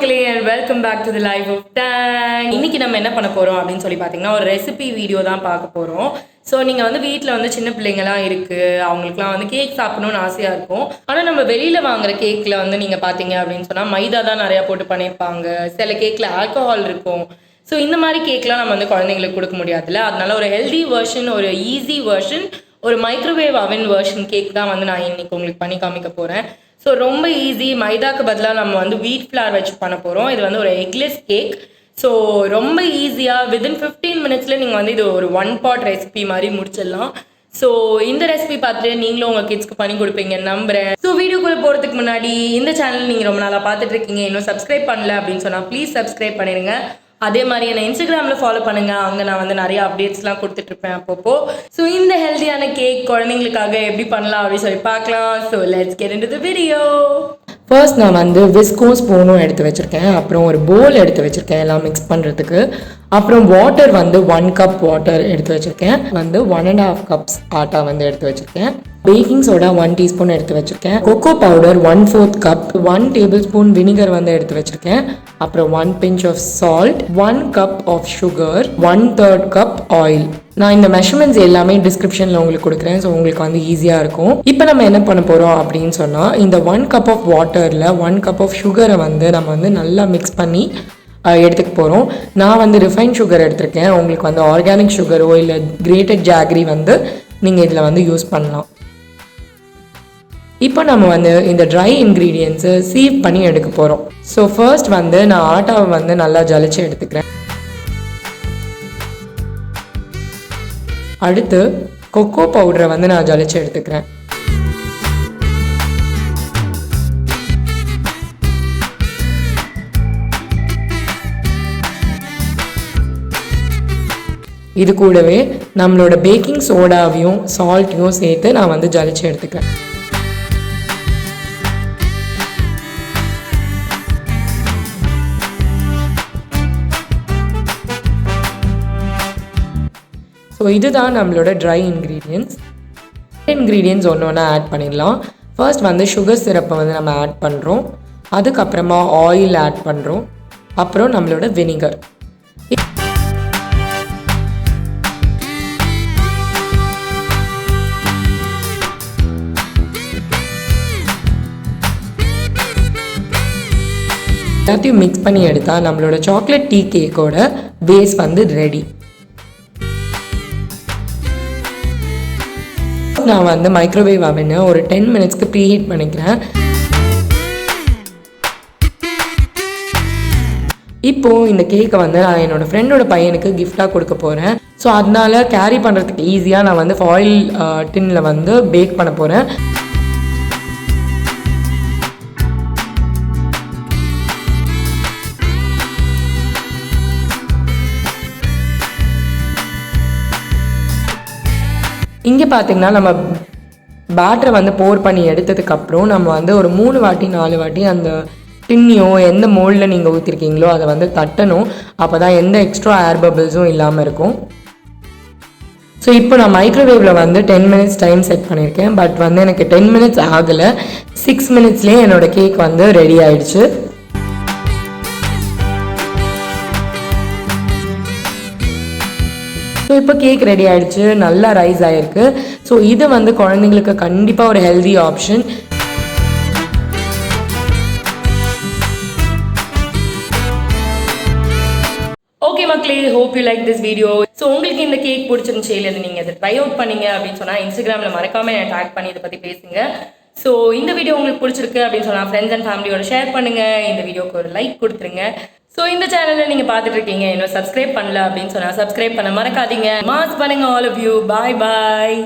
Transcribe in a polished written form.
Makkale and welcome back to the life of Tang. இன்னைக்கு நம்ம என்ன பண்ண போறோம் அப்படினு சொல்லி பாத்தீங்கன்னா ஒரு ரெசிபி வீடியோ தான் பார்க்க போறோம். சோ நீங்க வந்து வீட்ல வந்து சின்ன பிள்ளைங்கலாம் இருக்கு, அவங்களுக்குலாம் வந்து கேக் சாப்பிடணும்னு ஆசையா இருக்கும். ஆனா நம்ம வெளியில வாங்குற கேக்ல வந்து நீங்க பாத்தீங்க அப்படினு சொன்னா மைதா தான் நிறைய போட்டு பண்ணிருப்பாங்க. சில கேக்ல ஆல்கஹால் இருக்கும். சோ இந்த மாதிரி கேக்லாம் நம்ம வந்து குழந்தைங்களுக்கு கொடுக்க முடியாதுல. அதனால ஒரு ஹெல்தி வெர்ஷன், ஒரு ஈஸி வெர்ஷன், ஒரு மைக்ரோவேவ் அவன் வெர்ஷன் கேக் தான் வந்து நான் இன்னைக்கு உங்களுக்கு பண்ணி காமிக்க போறேன். ஸோ ரொம்ப ஈஸி. மைதாக்கு பதிலாக நம்ம வந்து வீட் ஃப்ளார் வச்சு பண்ண போகிறோம். இது வந்து ஒரு எக்லெஸ் கேக். ஸோ ரொம்ப ஈஸியாக வித்தின் 15 மினிட்ஸில் நீங்கள் வந்து இது ஒரு 1 pot ரெசிபி மாதிரி முடிச்சிடலாம். ஸோ இந்த ரெசிபி பார்த்துட்டு நீங்களும் உங்கள் கிட்ஸ்க்கு பண்ணி கொடுப்பீங்கன்னு நம்புறேன். ஸோ வீடியோக்குள்ளே போகிறதுக்கு முன்னாடி இந்த சேனல் நீங்கள் ரொம்ப நாளாக பார்த்துட்டு இருக்கீங்க, இன்னும் சப்ஸ்கிரைப் பண்ணல அப்படின்னு சொன்னால் ப்ளீஸ் சப்ஸ்கிரைப் பண்ணிடுங்க. அதே மாதிரி என்ன இன்ஸ்டாகிராமில் ஃபாலோ பண்ணுங்க, அங்கே நான் வந்து நிறைய அப்டேட்ஸ்லாம் கொடுத்துட்ருப்பேன் அப்பப்போ. ஸோ இந்த ஹெல்த்தியான கேக் குழந்தைங்களுக்காக எப்படி பண்ணலாம் அப்படின்னு சொல்லி பார்க்கலாம். So let's get into the video. First நான் வந்து விஸ்கும் ஸ்பூனும் எடுத்து வச்சுருக்கேன். அப்புறம் ஒரு போல் எடுத்து வச்சுருக்கேன் எல்லாம் மிக்ஸ் பண்ணுறதுக்கு. அப்புறம் வாட்டர் வந்து 1 cup வாட்டர் எடுத்து வச்சுருக்கேன். வந்து 1.5 cups ஆட்டா வந்து எடுத்து வச்சுருக்கேன். பேக்கிங் சோடா 1 teaspoon எடுத்து வச்சுருக்கேன். Cocoa powder 1/4 cup, 1 tablespoon vinegar வந்து எடுத்து வச்சுருக்கேன். அப்புறம் 1 pinch of salt, 1 cup of sugar, 1/3 cup oil. நான் இந்த மெஷர்மெண்ட்ஸ் எல்லாமே டிஸ்கிரிப்ஷனில் உங்களுக்கு கொடுக்குறேன். ஸோ உங்களுக்கு வந்து ஈஸியாக இருக்கும். இப்போ நம்ம என்ன பண்ண போகிறோம் அப்படின்னு சொன்னால், இந்த 1 cup of வாட்டரில் 1 cup of சுகரை வந்து நம்ம வந்து நல்லா மிக்ஸ் பண்ணி எடுத்துக்க போகிறோம். நான் வந்து ரிஃபைன் சுகர் எடுத்திருக்கேன். உங்களுக்கு வந்து ஆர்கானிக் சுகரோ இல்லை கிரேட்டட் ஜாகரி வந்து நீங்கள் இதில் வந்து யூஸ் பண்ணலாம். இப்போ நம்ம வந்து இந்த ட்ரை இன்க்ரீடியன்ஸை சீவ் பண்ணி எடுக்க போகிறோம். ஸோ ஃபர்ஸ்ட் வந்து நான் ஆட்டாவை வந்து நல்லா ஜலிச்சு எடுத்துக்கிறேன். அடுத்து கொக்கோ பவுடரை வந்து நான் ஜலிச்சு எடுத்துக்கிறேன். இது கூடவே நம்மளோட பேக்கிங் சோடாவையும் சால்ட்டையும் சேர்த்து நான் வந்து ஜலிச்சு எடுத்துக்கிறேன். ஸோ இதுதான் நம்மளோட ட்ரை இன்க்ரீடியன்ட்ஸ். இன்க்ரீடியன்ட்ஸ் ஒன்று ஒன்றா ஆட் பண்ணிடலாம். ஃபர்ஸ்ட் வந்து சுகர் சிரப்பை வந்து நம்ம ஆட் பண்ணுறோம். அதுக்கப்புறமா ஆயில் ஆட் பண்ணுறோம். அப்புறம் நம்மளோட வினிகர். எல்லாத்தையும் மிக்ஸ் பண்ணி எடுத்தால் நம்மளோட சாக்லேட் டீ கேக்கோட பேஸ் வந்து ரெடி. நான் வந்து மைக்ரோவேவ் அவனை ஒரு 10 மினிட்ஸ்க்கு ப்ரீஹீட் பண்ணிக்கிறேன். இப்போது இந்த கேக்கை வந்து நான் என்னோட ஃப்ரெண்டோட பையனுக்கு கிஃப்டாக கொடுக்க போகிறேன். ஸோ அதனால கேரி பண்ணுறதுக்கு ஈஸியாக நான் வந்து ஃபாயில் டின்னில் வந்து பேக் பண்ண போகிறேன். இங்கே பார்த்தீங்கன்னா நம்ம பேட்டரை வந்து போர் பண்ணி எடுத்ததுக்கப்புறம் நம்ம வந்து ஒரு 3 வாட்டி 4 வாட்டி அந்த டின்னியோ எந்த மோல்டில் நீங்கள் ஊற்றிருக்கீங்களோ அதை வந்து தட்டணும். அப்போ தான் எந்த எக்ஸ்ட்ரா ஏர் பபிள்ஸும் இல்லாமல் இருக்கும். ஸோ இப்போ நான் மைக்ரோவேவில் வந்து 10 மினிட்ஸ் டைம் செட் பண்ணியிருக்கேன். பட் வந்து எனக்கு 10 மினிட்ஸ் ஆகலை, 6 மினிட்ஸ்லேயே என்னோடய கேக் வந்து ரெடி ஆயிடுச்சு. ஸோ இப்போ கேக் ரெடி ஆகிடுச்சு, நல்லா ரைஸ் ஆகிருக்கு. ஸோ இது வந்து குழந்தைங்களுக்கு கண்டிப்பாக ஒரு ஹெல்தி ஆப்ஷன். ஓகே மக்களே, hope you like this video. So உங்களுக்கு இந்த கேக் பிடிச்சிருந்துச்சு, இல்லை நீங்கள் இதை ட்ரை அவுட் பண்ணீங்க அப்படின்னு சொன்னால் இன்ஸ்டாகிராமில் மறக்காமல் என்னை டேக் பண்ணி இதை பற்றி பேசுங்க. ஸோ இந்த வீடியோ உங்களுக்கு பிடிச்சிருக்கு அப்படின்னு சொன்னால் ஃப்ரெண்ட்ஸ் அண்ட் ஃபேமிலியோட ஷேர் பண்ணுங்கள். இந்த வீடியோக்கு ஒரு லைக் கொடுத்துருங்க. ஸோ இந்த சேனலில் நீங்கள் பார்த்துட்டு இருக்கீங்க, இன்னும் சப்ஸ்கிரைப் பண்ணல அப்படின்னு சொன்னால் சப்ஸ்கிரைப் பண்ண மறக்காதீங்க. மாஸ் பண்ணுங்க all of you. Bye bye.